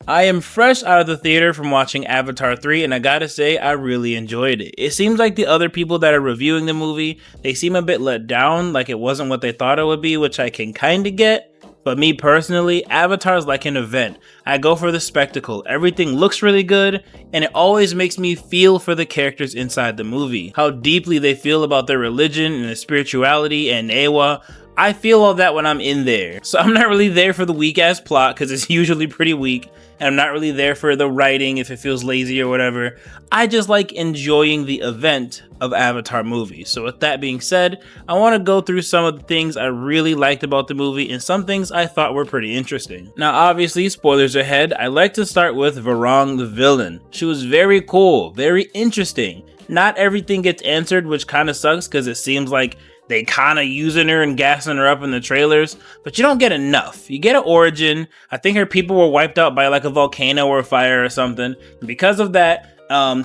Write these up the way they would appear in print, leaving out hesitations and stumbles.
I am fresh out of the theater from watching Avatar 3 and I gotta say I really enjoyed it. It seems like the other people that are reviewing the movie, they seem a bit let down, like it wasn't what they thought it would be, which I can kinda get. But me personally, Avatar is like an event. I go for the spectacle. Everything looks really good, and it always makes me feel for the characters inside the movie. How deeply they feel about their religion and their spirituality and Eywa. I feel all that when I'm in there. So I'm not really there for the weak ass plot because it's usually pretty weak. And I'm not really there for the writing if it feels lazy or whatever. I just like enjoying the event of Avatar movie. So with that being said, I want to go through some of the things I really liked about the movie and some things I thought were pretty interesting. Now obviously, spoilers ahead, I like to start with Varong the villain. She was very cool, very interesting. Not everything gets answered, which kind of sucks because it seems like they kind of using her and gassing her up in the trailers, but you don't get enough. You get an origin. I think her people were wiped out by like a volcano or fire or something. And because of that,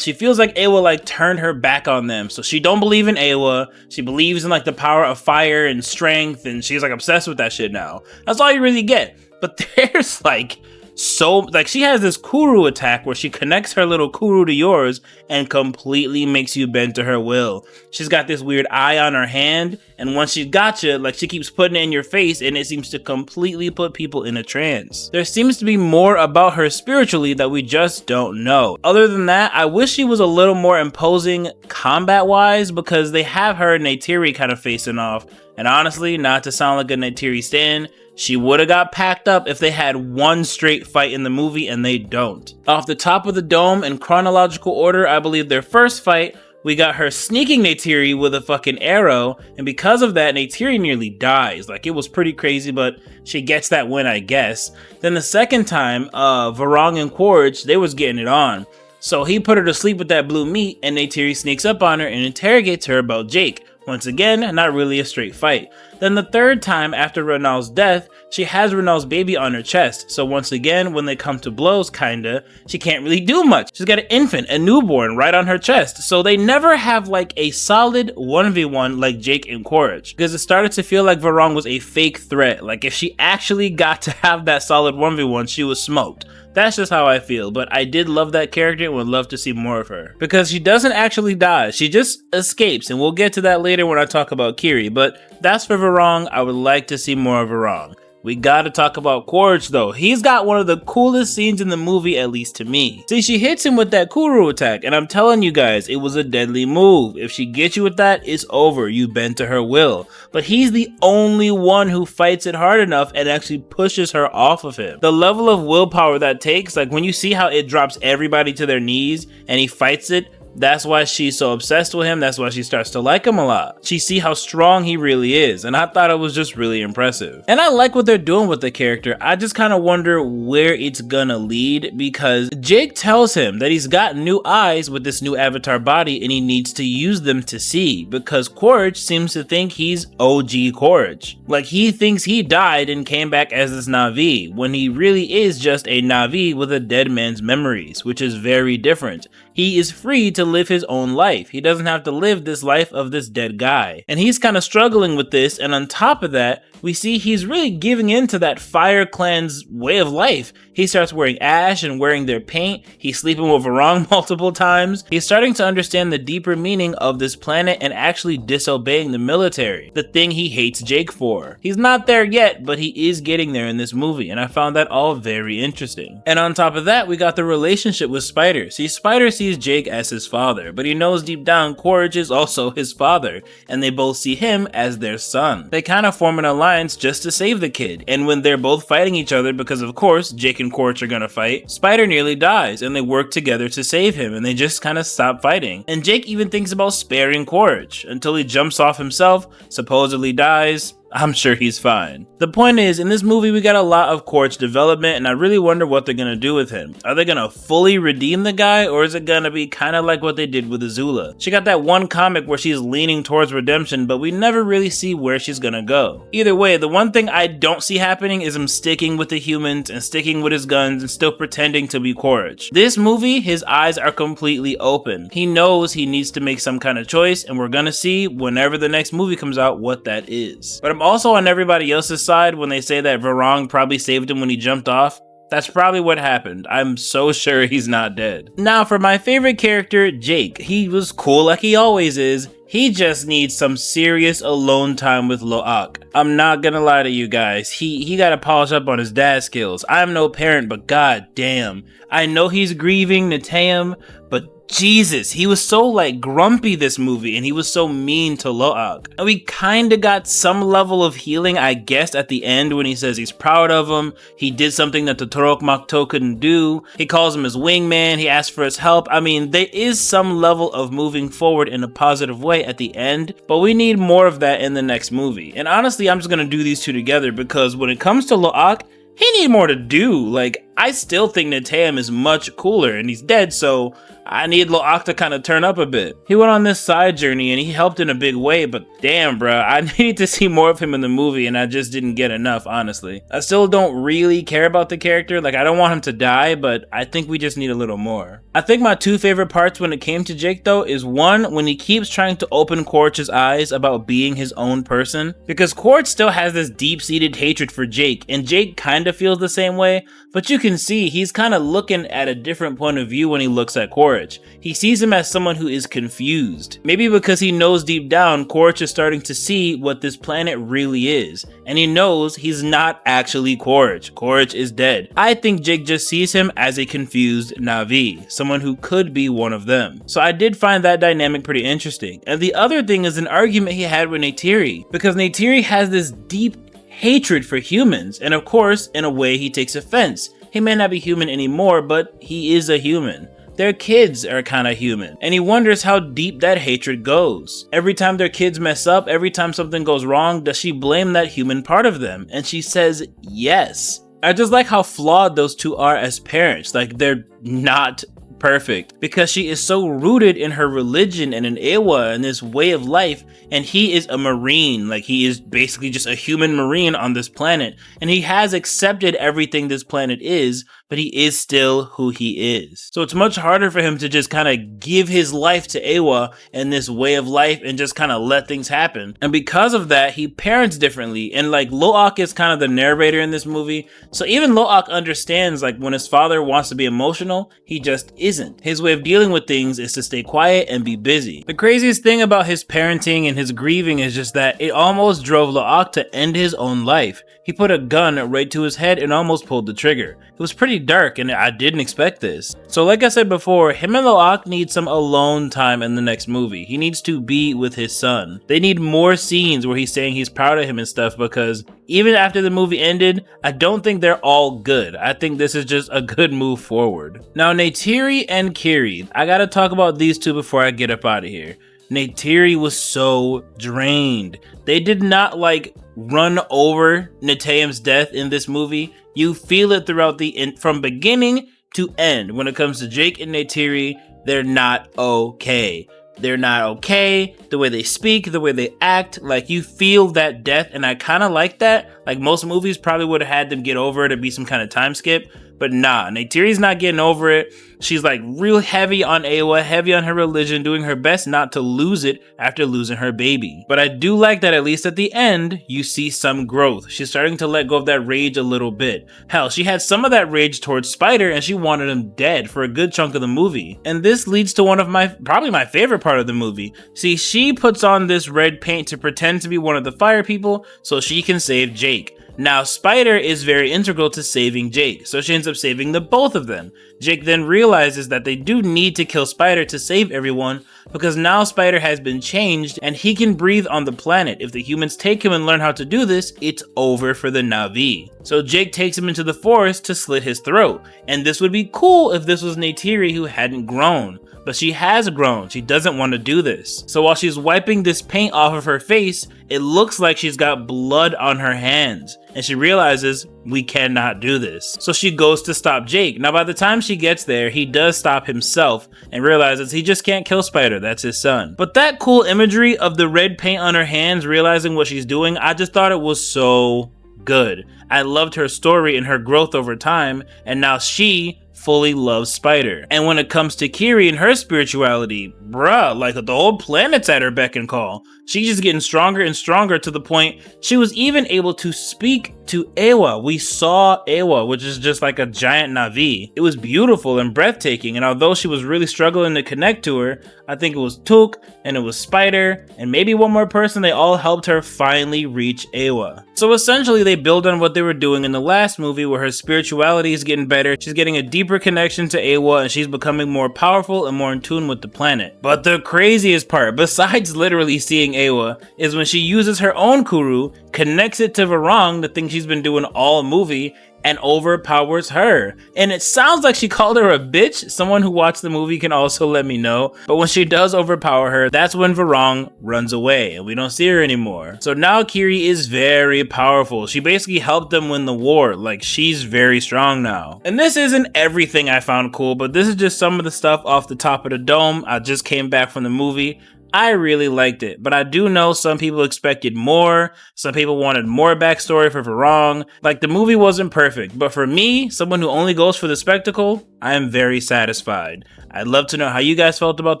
she feels like Eywa like turned her back on them. So she don't believe in Eywa. She believes in like the power of fire and strength, and she's like obsessed with that shit now. That's all you really get. But there's like she has this Kuru attack where she connects her little Kuru to yours and completely makes you bend to her will. She's got this weird eye on her hand, and once she's got you, like she keeps putting it in your face, and it seems to completely put people in a trance. There seems to be more about her spiritually that we just don't know. Other than that, I wish she was a little more imposing combat-wise, because they have her and Neytiri kind of facing off, and honestly, not to sound like a Neytiri stan, she would have got packed up if they had one straight fight in the movie, and they don't. Off the top of the dome, in chronological order, I believe their first fight, we got her sneaking Neytiri with a fucking arrow, and because of that, Neytiri nearly dies. Like, it was pretty crazy, but she gets that win, I guess. Then the second time, Varong and Quaritch, they was getting it on. So he put her to sleep with that blue meat, and Neytiri sneaks up on her and interrogates her about Jake. Once again, not really a straight fight. Then the third time after Renal's death, she has Renal's baby on her chest. So once again, when they come to blows, kinda, she can't really do much. She's got an infant, a newborn, right on her chest. So they never have like a solid 1v1 like Jake and Quaritch. Because it started to feel like Varong was a fake threat. Like if she actually got to have that solid 1v1, she was smoked. That's just how I feel, but I did love that character and would love to see more of her. Because she doesn't actually die, she just escapes, and we'll get to that later when I talk about Kiri, but that's for Varong. I would like to see more of Varong. We gotta talk about Quaritch though. He's got one of the coolest scenes in the movie, at least to me. See, she hits him with that Kuru attack, and I'm telling you guys, it was a deadly move. If she gets you with that, it's over. You bend to her will. But he's the only one who fights it hard enough and actually pushes her off of him. The level of willpower that takes, like when you see how it drops everybody to their knees and he fights it, that's why she's so obsessed with him. That's why she starts to like him a lot. She see how strong he really is, and I thought it was just really impressive. And I like what they're doing with the character. I just kind of wonder where it's gonna lead, because Jake tells him that he's got new eyes with this new avatar body and he needs to use them to see, because Quaritch seems to think he's OG Quaritch. Like he thinks he died and came back as this Na'vi, when he really is just a Na'vi with a dead man's memories, which is very different. He is free to live his own life. He doesn't have to live this life of this dead guy. And he's kind of struggling with this, and on top of that, we see he's really giving in to that Fire Clan's way of life. He starts wearing ash and wearing their paint. He's sleeping with Varong multiple times. He's starting to understand the deeper meaning of this planet and actually disobeying the military, the thing he hates Jake for. He's not there yet, but he is getting there in this movie, and I found that all very interesting. And on top of that, we got the relationship with Spider. See, Spider sees Jake as his father, but he knows deep down Quaritch is also his father, and they both see him as their son. They kind of form an alliance just to save the kid, and when they're both fighting each other, because of course Jake and Quaritch are gonna fight, Spider nearly dies, and they work together to save him, and they just kind of stop fighting. And Jake even thinks about sparing Quaritch, until he jumps off himself, supposedly dies. I'm sure he's fine. The point is, in this movie we got a lot of Quaritch development, and I really wonder what they're gonna do with him. Are they gonna fully redeem the guy, or is it gonna be kind of like what they did with Azula? She got that one comic where she's leaning towards redemption, but we never really see where she's gonna go. Either way, the one thing I don't see happening is him sticking with the humans and sticking with his guns and still pretending to be Quaritch. This movie, his eyes are completely open. He knows he needs to make some kind of choice, and we're gonna see whenever the next movie comes out what that is. But I'm also on everybody else's side when they say that Varong probably saved him when he jumped off. That's probably what happened. I'm so sure he's not dead. Now for my favorite character, Jake. He was cool like he always is. He just needs some serious alone time with Lo'ak. I'm not gonna lie to you guys, he gotta polish up on his dad skills. I'm no parent, but god damn. I know he's grieving Neteyam, but Jesus, he was so like grumpy this movie, and he was so mean to Lo'ak. And we kinda got some level of healing, I guess, at the end when he says he's proud of him. He did something that the Toruk Makto couldn't do. He calls him his wingman, he asks for his help. I mean, there is some level of moving forward in a positive way at the end, but we need more of that in the next movie. And honestly, I'm just gonna do these two together because when it comes to Lo'ak, he need more to do. Like, I still think Neteyam is much cooler, and he's dead, so I need Lo'ak to kind of turn up a bit. He went on this side journey and he helped in a big way, but damn bruh, I needed to see more of him in the movie and I just didn't get enough, honestly. I still don't really care about the character, like I don't want him to die, but I think we just need a little more. I think my two favorite parts when it came to Jake though is one, when he keeps trying to open Quaritch's eyes about being his own person, because Quaritch still has this deep-seated hatred for Jake, and Jake kind of feels the same way, but you can see he's kind of looking at a different point of view when he looks at Quaritch. He sees him as someone who is confused. Maybe because he knows deep down Quaritch is starting to see what this planet really is, and he knows he's not actually Quaritch. Quaritch is dead. I think Jake just sees him as a confused Na'vi, someone who could be one of them. So I did find that dynamic pretty interesting. And the other thing is an argument he had with Neytiri, because Neytiri has this deep hatred for humans, and of course, in a way he takes offense. He may not be human anymore, but he is a human. Their kids are kinda human, and he wonders how deep that hatred goes. Every time their kids mess up, every time something goes wrong, does she blame that human part of them? And she says yes. I just like how flawed those two are as parents. Like, they're not perfect, because she is so rooted in her religion and in Eywa and this way of life, and he is a marine. Like, he is basically just a human marine on this planet, and he has accepted everything this planet is, but he is still who he is. So it's much harder for him to just kind of give his life to Eywa and this way of life and just kind of let things happen. And because of that, he parents differently. And like, Lo'ak is kind of the narrator in this movie. So even Lo'ak understands, like, when his father wants to be emotional, he just isn't. His way of dealing with things is to stay quiet and be busy. The craziest thing about his parenting and his grieving is just that it almost drove Lo'ak to end his own life. He put a gun right to his head and almost pulled the trigger. It was pretty dark, and I didn't expect this. So like I said before, him and Lo'ak need some alone time in the next movie. He needs to be with his son. They need more scenes where he's saying he's proud of him and stuff, because even after the movie ended, I don't think they're all good. I think this is just a good move forward. Now, Neytiri and Kiri, I gotta talk about these two before I get up out of here. Neytiri was so drained. They did not like run over Neteyam's death in this movie. You feel it throughout from beginning to end. When it comes to Jake and Neytiri, they're not okay. They're not okay. The way they speak, the way they act, like, you feel that death, and I kind of like that. Like, most movies probably would have had them get over it or be some kind of time skip, but nah, Neytiri's not getting over it. She's like real heavy on Eywa, heavy on her religion, doing her best not to lose it after losing her baby. But I do like that at least at the end, you see some growth. She's starting to let go of that rage a little bit. Hell, she had some of that rage towards Spider, and she wanted him dead for a good chunk of the movie. And this leads to one of probably my favorite part of the movie. See, she puts on this red paint to pretend to be one of the fire people so she can save Jake. Now, Spider is very integral to saving Jake, so she ends up saving the both of them. Jake then realizes that they do need to kill Spider to save everyone, because now Spider has been changed and he can breathe on the planet. If the humans take him and learn how to do this, it's over for the Na'vi. So Jake takes him into the forest to slit his throat, and this would be cool if this was Neytiri who hadn't grown. But she has grown. She doesn't want to do this. So while she's wiping this paint off of her face, it looks like she's got blood on her hands. And she realizes, we cannot do this. So she goes to stop Jake. Now by the time she gets there, he does stop himself and realizes he just can't kill Spider. That's his son. But that cool imagery of the red paint on her hands, realizing what she's doing, I just thought it was so good. I loved her story and her growth over time, and now she fully loves Spider. And when it comes to Kiri and her spirituality, bruh, like the whole planet's at her beck and call. She's just getting stronger and stronger to the point she was even able to speak to Eywa. We saw Eywa, which is just like a giant Na'vi. It was beautiful and breathtaking, and although she was really struggling to connect to her, I think it was Took and it was Spider and maybe one more person, they all helped her finally reach Eywa. So essentially they build on what they were doing in the last movie where her spirituality is getting better, she's getting a deeper connection to Eywa, and she's becoming more powerful and more in tune with the planet. But the craziest part, besides literally seeing Eywa, is when she uses her own Kuru, connects it to Varang, the thing she's been doing all movie, and overpowers her. And it sounds like she called her a bitch. Someone who watched the movie can also let me know. But when she does overpower her, that's when Varang runs away and we don't see her anymore. So now Kiri is very powerful. She basically helped them win the war. Like, she's very strong now. And this isn't everything I found cool, but this is just some of the stuff off the top of the dome. I just came back from the movie. I really liked it, but I do know some people expected more. Some people wanted more backstory for Varang. Like, the movie wasn't perfect, but for me, someone who only goes for the spectacle, I am very satisfied. I'd love to know how you guys felt about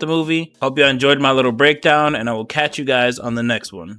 the movie. Hope you enjoyed my little breakdown, and I will catch you guys on the next one.